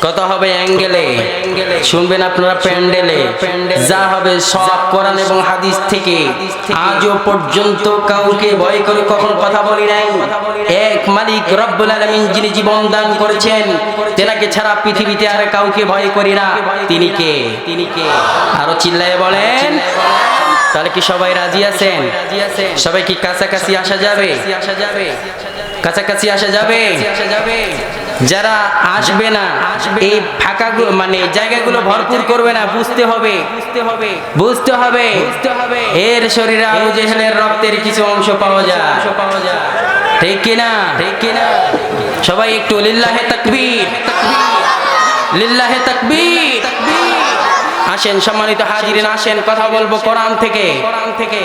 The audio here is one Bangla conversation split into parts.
কত হবে অ্যাঙ্গেলে, শুনবেন আপনারা প্যান্ডেলে। যা হবে সব কোরআন এবং হাদিস থেকে। আজও পর্যন্ত কাউকে ভয় করে কখনো কথা বলি নাই। এক মালিক রব্বুল আলামিন যিনি জীবন দান করেছেন, তেনাকে ছাড়া পৃথিবীতে আর কাউকে ভয় করি না। তিনি কে? আরো চিল্লায়ে বলেন। তাহলে কি সবাই রাজি আছেন? সবাই কি কাছাকাছি আসা যাবে? কাছাকাছি আসা যাবে? যারা আসবে না, এই ফাঁকা মানে জায়গাগুলো ভরপুর করবে না, বুঝতে হবে এর শরীরে আবু জেহেলের রক্তের কিছু অংশ পাওয়া যায়। ঠিক কিনা? সবাই একটু লিল্লাহে তাকবীর, লিল্লাহে তাকবীর। আসেন সম্মানিত হাজিরিন, আসেন কথা বলবো কোরআন থেকে।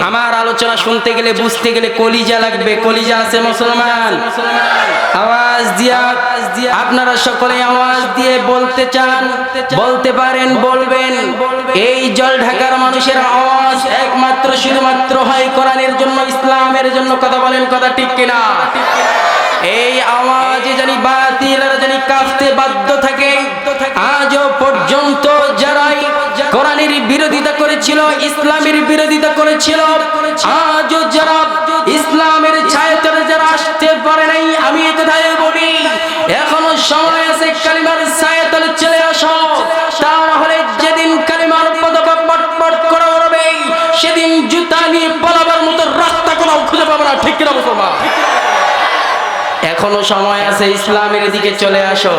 আমার আলোচনা শুনতে গেলে বুঝতে গেলে কলিজা লাগবে। কলিজা আছে মুসলমান? আওয়াজ দিয়া আপনারা সকলে আওয়াজ দিয়ে বলতে চান, বলতে পারেন, বলবেন। এই জল ঢাকার মানুষের আওয়াজ একমাত্র শুধুমাত্র হয় কোরআনের জন্য, ইসলামের জন্য। কথা বলেন, কথা ঠিক কিনা? এই আওয়াজে জানি বাতিলরা জানি কাঁপতে বাধ্য থাকে। আজও পর্যন্ত যারাই কোরআনের বিরোধিতা করেছিল, ইসলামের বিরোধিতা করেছিল, আজও যারা ইসলামের ছায়াতলে যারা আসতে পারে নাই, আমি এই কথাই বলি, এখনো সময় আছে, কালিমার ছায়াতলে চলে আসো। তা না হলে যেদিন কালিমার পতাকা পটপট করে উড়বে, সেদিন জুতা নিয়ে পালাবার মতো রাস্তা কোথাও খুঁজে পাবে না। ঠিক কিনা মুসলমান? এখনো সময় আছে, ইসলামের দিকে চলে আসো।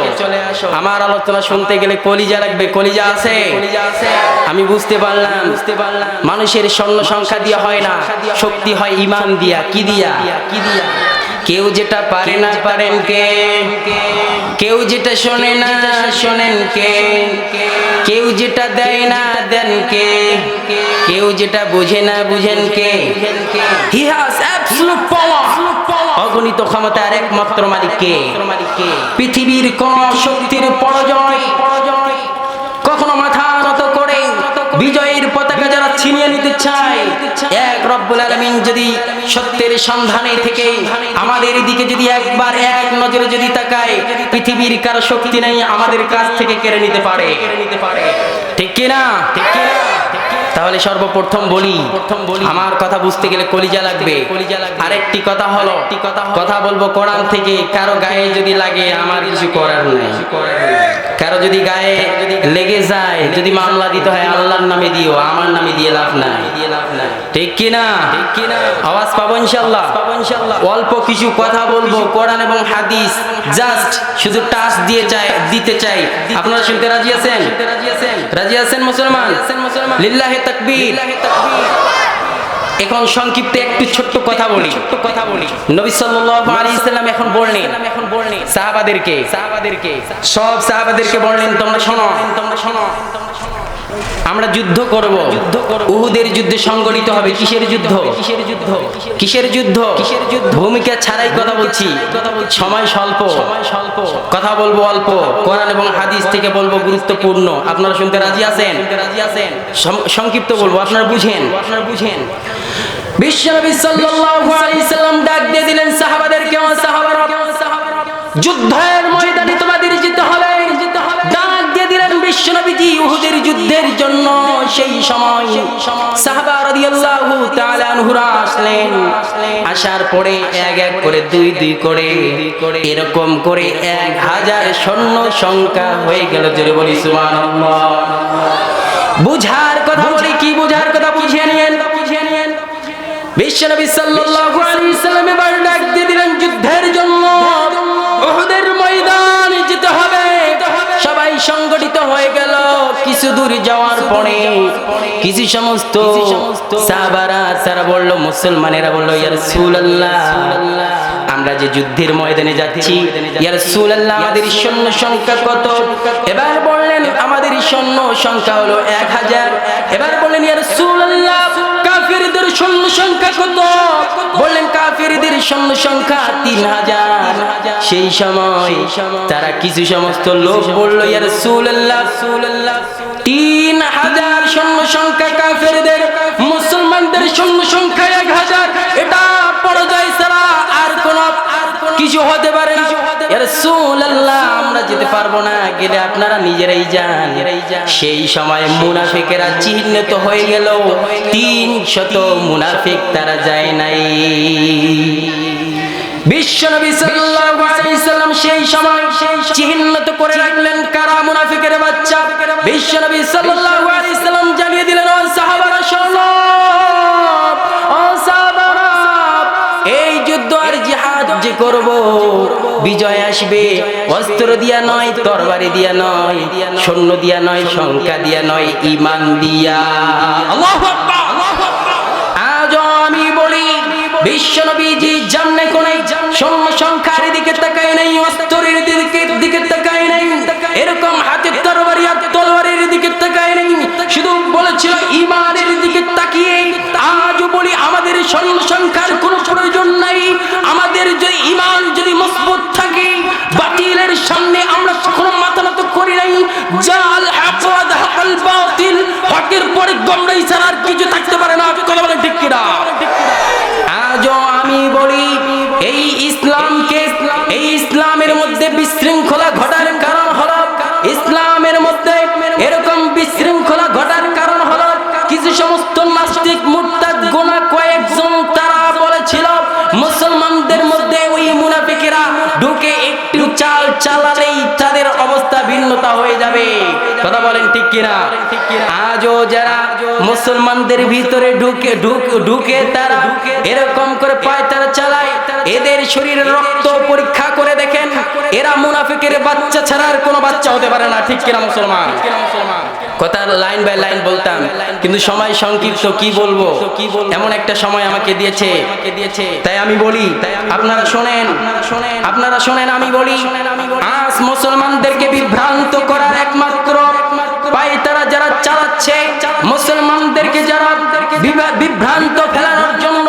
আমার আলোচনা শুনতে গেলে কলিজা লাগবে। কলিজা আছে? আমি বুঝতে পারলাম মানুষের স্বর্ণ সংখ্যা দিয়ে হয় না, শক্তি হয় ইমান দিয়া। কি দিয়া? কেউ যেটা পারে না পারেন কে? কেউ যেটা শোনে না শোনেন কে? কেউ যেটা দেয় না দেন কে? কেউ যেটা বুঝে না বুঝেন কে? হি হ্যাজ অ্যাবসলিউট পাওয়ার। অগণিত ক্ষমতার একমাত্র মালিক কে? পৃথিবীর কোন শক্তির পরাজয় কখনো মাথা নত করে বিজয়ের পতাকা যারা ছিনিয়ে নিতে চায়, এক রব্বুল আলামিন যদি সত্যের সন্ধানে থেকে আমাদের দিকে যদি একবার এক নজরে যদি তাকায়, পৃথিবীর কারো শক্তি নাই আমাদের কাছ থেকে কেড়ে নিতে পারে। ঠিক কিনা? তাহলে সর্বপ্রথম বলি, আমার কথা বুঝতে গেলে কলিজা লাগবে। আরেকটি কথা হলো, কথা বলবো কোরআন থেকে। কারো গায়ে যদি লাগে আমার কিছু করার নেই। কারো যদি গায়ে লেগে যায়, যদি মামলা দিতে হয় আল্লাহর নামে দিও, আমার নামে দিয়ে লাভ নাই। ঠিক কিনা? আওয়াজ পাবো ইনশাআল্লাহ। অল্প কিছু কথা বলবো কোরআন এবং হাদিস, জাস্ট শুধু টাচ দিতে চাই। আপনারা শুনতে রাজি আছেন? রাজি আছেন মুসলমান? লিল্লাহে তাকবীর। এখন সংক্ষিপ্ত একটু ছোট্ট কথা বলি। নবী সাল্লাল্লাহু আলাইহি সাল্লাম এখন বললেন সাহাবাদেরকে, সব সাহাবাদেরকে বললেন, তোমরা শোনো, আমরা যুদ্ধ করব। উহুদের যুদ্ধে সংগঠিত হবে। কিসের যুদ্ধ? ভূমিকা ছাড়াই কথা বলছি, সময় স্বল্প, কথা বলবো অল্প। কোরআন এবং হাদিস থেকে বলবো গুরুত্বপূর্ণ। আপনারা শুনতে রাজি আছেন? সংক্ষিপ্ত বলবো, আপনারা বুঝেন। বিশ্বনবী সাল্লাল্লাহু আলাইহি সাল্লাম ডাক দিয়ে দিলেন সাহাবাদেরকে, সাহাবারা, যুদ্ধের ময়দানে তোমাদের যেতে হবে। ডাক দিয়ে দিলেন বিশ্বনবীজি উহুদের যুদ্ধের জন্য। সেই সময় সাহাবা রাদিয়াল্লাহু তাআলা আনহুরা আসলেন। আসার পরে এক এক করে, দুই করে, এরকম করে 1000 সৈন্য সংখ্যা হয়ে গেল। জোরে বলি সুবহানাল্লাহ। বুঝার কথা বলি, কি বুঝার কথা বুঝিয়ে নিয়েন। বিশ্বনবী সাল্লাল্লাহু আলাইহি সাল্লাম এবার ডাক দিয়ে দিলেন যুদ্ধের জন্য। উহুদের ময়দানে যেতে হবে। সবাই সংগঠিত হয়ে গেল। কিছু দূর যাওয়ার পরে কিছু সমস্ত সাহাবারা তারা বলল, মুসলমানেরা বলল, ইয়া রাসূলুল্লাহ, আমরা যে যুদ্ধের ময়দানে যাচ্ছি, ইয়া রাসূলুল্লাহ, আমাদের সৈন্য সংখ্যা কত? এবার বললেন আমাদের সৈন্য সংখ্যা হলো 1000। এবার বললেন ইয়া রাসূলুল্লাহ, কাফিরদের সৈন্য সংখ্যা কত? বললেন কাফিরদের সৈন্য সংখ্যা 3000। সেই সময় তারা কিছু সমস্ত লোক বলল, ইয়া রাসূলুল্লাহ, 3000 সৈন্য সংখ্যা কাফিরদের, মুসলমানদের সৈন্য সংখ্যা 1000। এটা পরাজয় ছাড়া আর কোন কিছু হতে পারে না। ইয়া রাসূলুল্লাহ আমরা যেতে পারবো না, গেলে আপনারা নিজেরাই যান। সেই সময় মুনাফিকেরা চিহ্নিত হয়ে গেল, 300 মুনাফিক তারা যায় নাই। বিশ্বনবী সাল্লাল্লাহু আলাইহি সাল্লাম সেই সময় চিহ্নিত করে রাখলেন কারা মুনাফিকের বাচ্চা। বিশ্বনবী সাল্লাল্লাহু আলাইহি সাল্লাম জানিয়ে দিলেন, ও সাহাবারা শোনো, ও সাহাবারা, এই যুদ্ধ আর জিহাদ যে করব, বিজয় আসবে অস্ত্র দিয়া নয়, তরবারি দিয়া নয়, সৈন্য দিয়া নয়, সংখ্যা দিয়া নয়, ঈমান দিয়া। আল্লাহু আকবার। আজও আমি বলি, বিশ্বনবীজি জান্নাতে কোনে সৈন্য সংখ্যার দিকে তাকায় নাই, অস্ত্রের দিকে তাকায় নাই, এরকম হাতে তরবারি আর তলোয়ারের দিকে তাকায় নাই, শুধু বলেছিল ঈমানের দিকে তাকিয়ে। আজও বলি, আমাদের সৈন্য সংখ্যার কোনো প্রয়োজন নাই। আমাদের যদি ঈমান যদি মজবুত থাকে, বাতিলের সামনে আমরা কখনো মাথা নত করি নাই। জাল হক ওয়া যাহাকাল বাতিল, হকের পরে গোমরাহি ছাড়া আর কিছু থাকতে পারে না। কথা বলেন ঠিক কিনা? আজও আমি বলি, এই ইসলামের মধ্যে বিশৃঙ্খলা ঘটার কারণ হলো, ইসলামের মধ্যে এরকম বিশৃঙ্খলা ঘটার কারণ হলো কিছু সমস্ত নাস্তিক মুরতাদ গোনা কয়েকজন তারা বলেছিল মুসলমানদের মধ্যে ওই মুনাফিকেরা ঢুকে একটু চাল চালালেই তাদের অবস্থা ভিন্নতা হয়ে যাবে। কথা বলেন ঠিক কিনা? আজও যারা মুসলমানদের ভিতরে ঢুকে তারা এরকম করে পায়তারা চালায়, এদের শরীরের রক্ত পরীক্ষা করে দেখেন, এরা মুনাফিকের বাচ্চা ছাড়া আর কোনো বাচ্চা হতে পারে না। ঠিক কিনা মুসলমান? কথা লাইন বাই লাইন বলতাম, কিন্তু সময় সংক্ষিপ্ত, কি বলবো, এমন একটা সময় আমাকে দিয়েছে। তাই আমি বলি, আপনারা শোনেন, আমি বলি, আজ মুসলমানদেরকে বিভ্রান্ত করার একমাত্র পায়তারা যারা চালাচ্ছে, মুসলমানদেরকে যারা বিভ্রান্ত ফেলানোর জন্য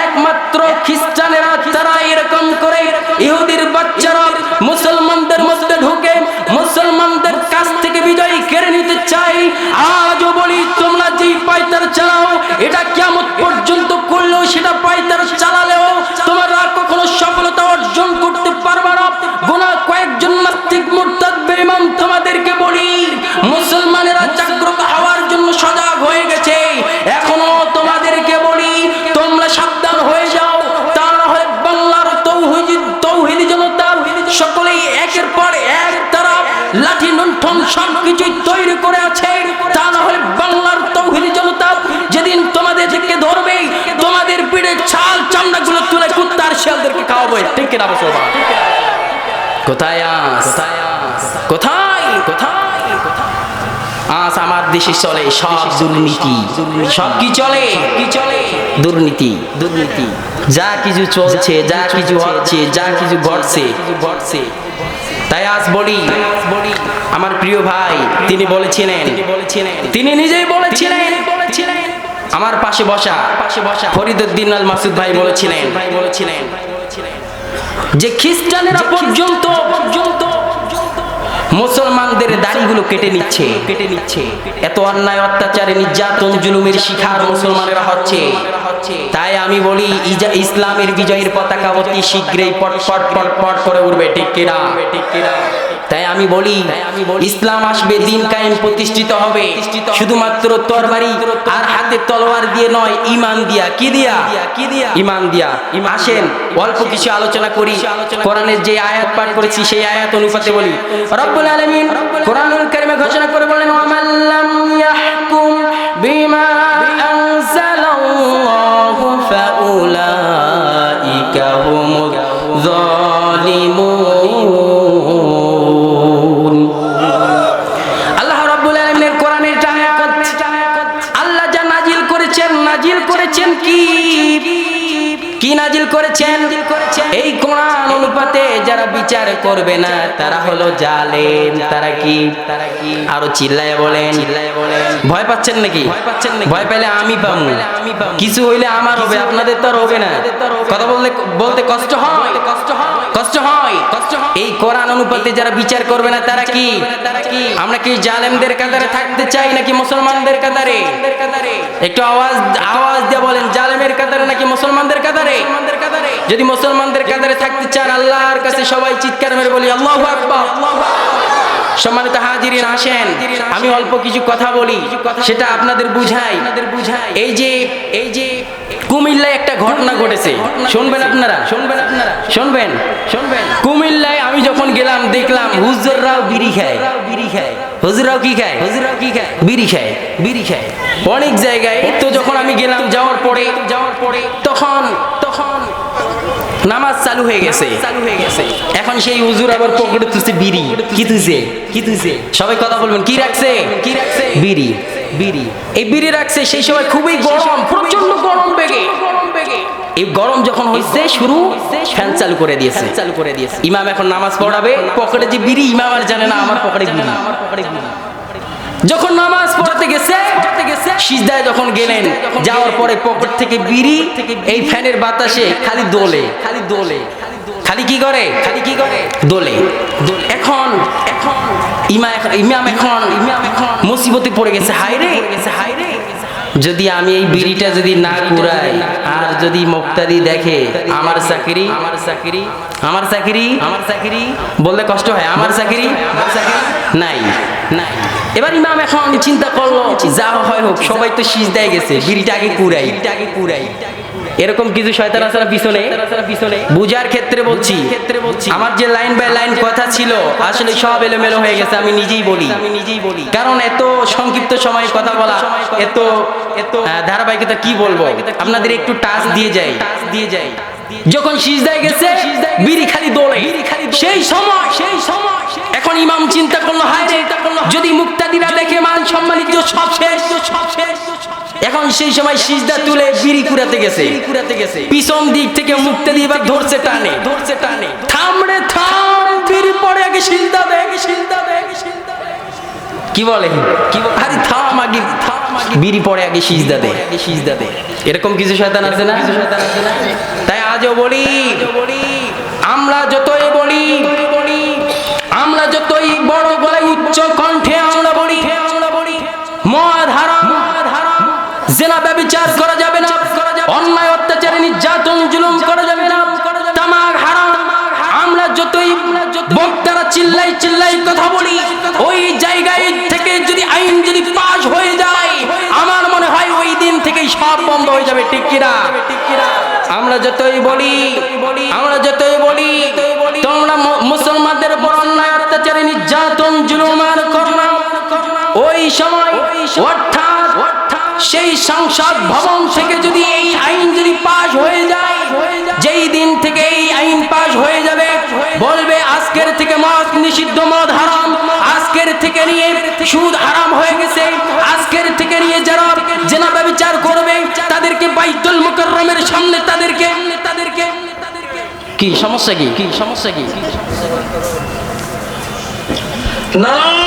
একমাত্র খ্রিস্টানেরা, তারা এরকম করে ইহুদির বাচ্চারা মুসলমানদের মধ্যে ঢুকে মুসলমানদের কাছ থেকে বিজয় কেড়ে নিতে চাই। আজও বলি, তোমরা যেই পায়তারা চালাও, এটা কিয়ামত পর্যন্ত করলেও, সেটা পায়তারা চালালেও তোমরা কখনো সফলতা অর্জন করতে পারবে না। গোনা কয়েকজন নাস্তিক মুরতাদ বেঈমান তোমাদেরকে বলি, মুসলমানেরা জাগ্রত হওয়ার জন্য সজাগ হয়ে গেছে। এখনো তোমাদেরকে বলি, তোমরা সাবধান হয়ে যাও, তা না হলে বাংলার তৌহিদি জনতা সকলেই একের পর এক তারা লাঠি লণ্ঠন সবকিছুই তৈরি করে আছে। তা না হলে বাংলার তৌহিদি জনতা যেদিন তোমাদেরকে ধরবে, তোমাদের পিঠে ছাল চামড়াগুলো তুলে কুত্তার শিয়ালদেরকে খাওয়াবে। ঠিক কিনা মুসলমান? কোথায় আজ আমার দেশে চলে সব দুর্নীতি, সব কি চলে? দুর্নীতি। যা কিছু চলছে, যা কিছু হচ্ছে, যা কিছু ঘটছে। তাই আজ বলি, আমার প্রিয় ভাই তিনি বলেছিলেন, তিনি নিজেই বলেছিলেন, আমার পাশে বসা ফরিদউদ্দিন আল মাসুদ ভাই বলেছিলেন যে খ্রিস্টানেরা পর্যন্ত মুসলমানদের দাড়িগুলো কেটে নিচ্ছে। এত অন্যায়, অত্যাচারে, নির্যাতন, জুলুমের শিকার মুসলমানেরা হচ্ছে। তাই আমি বলি, ইসলামের বিজয়ের পতাকা অতি শীঘ্রই পট করে উঠবে। ঠিক কিনা? তাই আমি বলি, ইসলাম আসবে, দিন কায়েম প্রতিষ্ঠিত হবে, শুধুমাত্র তরবারি আর হাতে তলোয়ার দিয়ে নয়, ঈমান দিয়া। কি দিয়া? ঈমান দিয়া। আসেন অল্প কিছু আলোচনা করি। কোরআনের যে আয়াত পাঠ করেছি সেই আয়াত অনুপাতে বলি। রব্বুল আলামিন কোরআনুল কারীমে ঘোষণা করে বলেন, ওয়ামান লাম ইয়াহকুম বিমা আনজালাল্লাহু ফাউলাইকা হুমুয যালিমুন। আল্লাহ রাব্বুল আলামিনের কোরআনের আয়াত, আল্লাহ যা নাজিল করেছেন কি নাজিল করেছেন? এই কোরআন অনুপাতে যারা বিচার করবে না তারা হলো জালেম। তারা কি? আরো চিল্লায় বলেন। ভয় পাচ্ছেন নাকি? ভয় পেলে আমি পাবো, কিছু হইলে আমার হবে, আপনাদের তো আর হবে না। কথা বলতে কষ্ট হয়। কষ্ট হয়। এই কোরআন অনুপাতে যারা বিচার করবে না তারা কি? আমরা কি জালেমদের কাতারে থাকতে চাই নাকি মুসলমানদের কাতারে? একটু আওয়াজ দিয়ে বলেন, জালেমের কাতারে নাকি মুসলমানদের কাতারে? যদি মুসলমানদের কাতারে থাকতে চান আল্লাহর কাছে সবাই চিৎকার মেরে বলি আল্লাহু আকবার। সম্মানিত হাজিরিন, আসেন আমি অল্প কিছু কথা বলি, সেটা আপনাদের বুঝাই। এই যে কুমিল্লায় একটা ঘটনা ঘটেছে, শুনবেন আপনারা? শুনবেন। কুমিল্লায় আমি যখন গেলাম দেখলাম হুজুররাও বিড়ি খায়। হুজুররাও কি খায়? বিড়ি খায় অনেক জায়গায়। তো যখন আমি গেলাম, যাওয়ার পরে তখন নামাজ চালু হয়ে গেছে। এখন সেই হুজুর আবার পকেটে তুলছে বিড়ি। কি তুইছে? সবাই কথা বলবেন। কি রাখছে? বিড়ি। এই বিড়ি রাখছে। সেই সময় খুবই গরম, প্রচন্ড গরম বেগে। এই গরম যখন হইছে শুরু, ফ্যান চালু করে দিয়েছে। ইমাম এখন নামাজ পড়াবে, পকেটে যে বিড়ি, ইমাম আর জানে না আমার পকেটে বিড়ি। যখন নামাজ পড়াতে গেছে, সিজদায় যখন গেলেন, যাওয়ার পরে পকেট থেকে বিড়ি এই ফ্যানের বাতাসে খালি দোলে। খালি কি করে? দোলে। এখন ইমাম এখন মুসিবতে পড়ে গেছে। হায় রে, যদি আমি এই বিড়িটা যদি না কুড়াই, আর যদি মুক্তাদি দেখে আমার চাকরি বললে কষ্ট হয়। আমার চাকরি নাই। এবার ইমাম এখন চিন্তা করলো, যা হয় হোক, সবাই তো সিজদায় গেছে, বিড়িটা আগে কুড়াই। এরকম কিছু শয়তান আছে না পিছনে। বুঝার ক্ষেত্রে বলছি, আমার যে লাইন বাই লাইন কথা ছিল আসলে সব এলোমেলো হয়ে গেছে। আমি নিজেই বলি, কারণ এত সংক্ষিপ্ত সময় কথা বলা, এত ধারাবাহিকতা কি বলবো আপনাদের, একটু টাচ দিয়ে যাই। যখন সিজদায় গেছে, বিড়ি খালি দোলে। সেই সময় এখন ইমাম চিন্তা করলো, হায় রে, যদি মুক্তাদিরা দেখে মান সম্মানিত সব শেষ। এখন সেই সময় সিজদা তুলে বিড়ি কুড়াতে গেছে। পিছন দিক থেকে মুক্তাদি এবার ধরছে টানে। থাম রে থাম, বিড়ি পড়ে আগে সিজদা দে। কি বলে? আরে থাম আগে, বিড়ি পড়ে আগে সিজদা দে। এরকম কিছু শয়তান আছে না? তাই আজও বলি, আমরা যতই বড় গলায় উচ্চ কণ্ঠে আমরা বলি, মদ হারাম, জিনা ব্যভিচার করা যাবে না, অন্যায় অত্যাচার নির্যাতন জুলুম করা যাবে না, তামাক হারাম। আমরা যতই বক্তারা চিল্লাই কথা বলি, ওই জায়গায় থেকে যদি আইন যদি পাশ হয়ে যায়, আমার মনে হয় ওই দিন থেকেই সব বন্ধ হয়ে যাবে। ঠিক কিনা? আমরা যতই বলি তোমরা মুসলমানদের উপর অন্যায় অত্যাচার নির্যাতন জুলুম আর করো না, ওই সময় অর্থাৎ সেই সংসদ ভবন থেকে যদি এই আইন যদি পাশ হয়ে যায়, যেই দিন থেকে এই আইন পাশ হয়ে যাবে, বলবে আজকের থেকে মদ নিষিদ্ধ, মদ হারাম, আজকের থেকে নিয়ে সুদ হারাম হয়ে গেছে, আজকের থেকে নিয়ে যারা জিনা ব্যভিচার করবে তাদেরকে বাইতুল মুকাররমের সামনে তাদেরকে কি সমস্যা কি? নারায়ণ